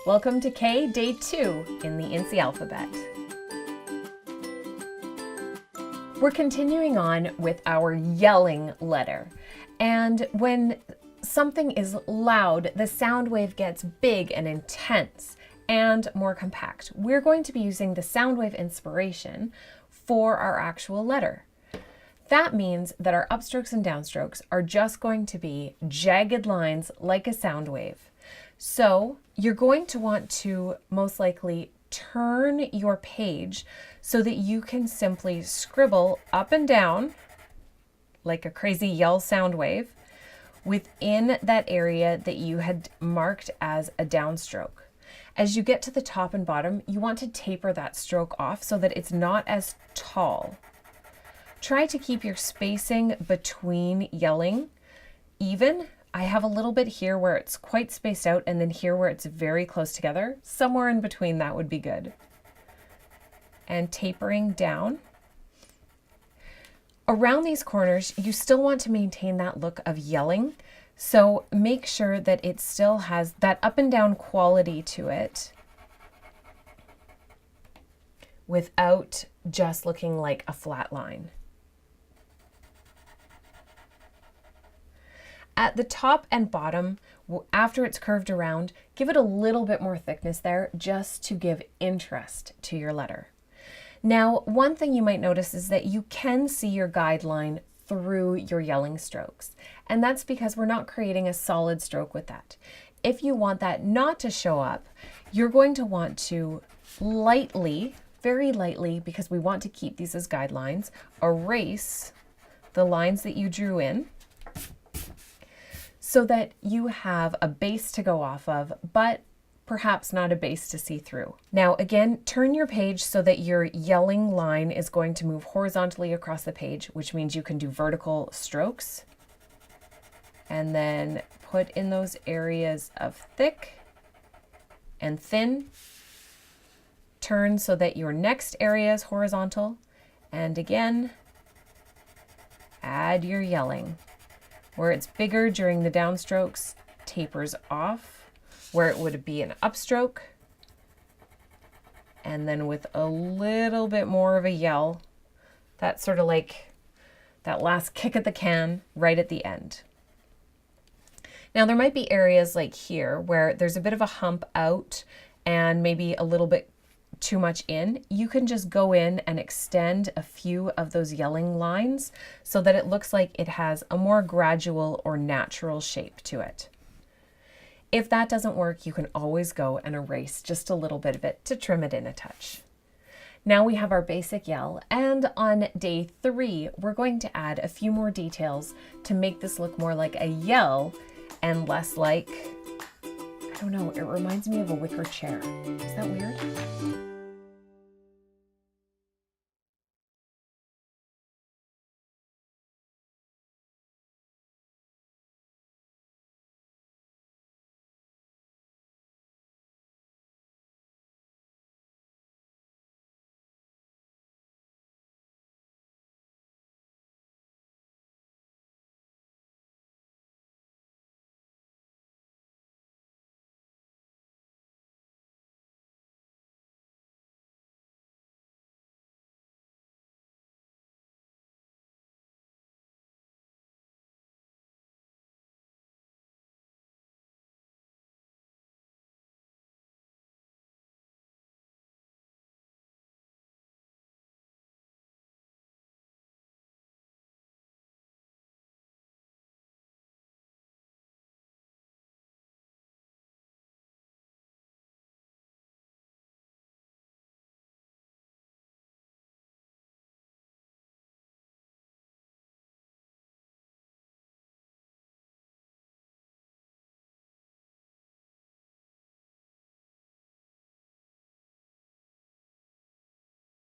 Welcome to K Day 2 in the Incy alphabet. We're continuing on with our yelling letter. And when something is loud, the sound wave gets big and intense and more compact. We're going to be using the sound wave inspiration for our actual letter. That means that our upstrokes and downstrokes are just going to be jagged lines like a sound wave. So you're going to want to most likely turn your page so that you can simply scribble up and down like a crazy yell sound wave within that area that you had marked as a downstroke. As you get to the top and bottom, you want to taper that stroke off so that it's not as tall. Try to keep your spacing between yelling even. I have a little bit here where it's quite spaced out and then here where it's very close together. Somewhere in between that would be good. And tapering down. Around these corners, you still want to maintain that look of yelling. So make sure that it still has that up and down quality to it without just looking like a flat line. At the top and bottom, after it's curved around, give it a little bit more thickness there just to give interest to your letter. Now, one thing you might notice is that you can see your guideline through your yelling strokes, and that's because we're not creating a solid stroke with that. If you want that not to show up, you're going to want to lightly, very lightly, because we want to keep these as guidelines, erase the lines that you drew in, so that you have a base to go off of, but perhaps not a base to see through. Now again, turn your page so that your yelling line is going to move horizontally across the page, which means you can do vertical strokes. And then put in those areas of thick and thin. Turn so that your next area is horizontal. And again, add your yelling. Where it's bigger during the downstrokes, tapers off, where it would be an upstroke, and then with a little bit more of a yell, that's sort of like that last kick at the can right at the end. Now there might be areas like here where there's a bit of a hump out and maybe a little bit too much in. You can just go in and extend a few of those yelling lines so that it looks like it has a more gradual or natural shape to it. If that doesn't work, you can always go and erase just a little bit of it to trim it in a touch. Now we have our basic yell, and on day 3, we're going to add a few more details to make this look more like a yell and less like, I don't know, it reminds me of a wicker chair. Is that weird?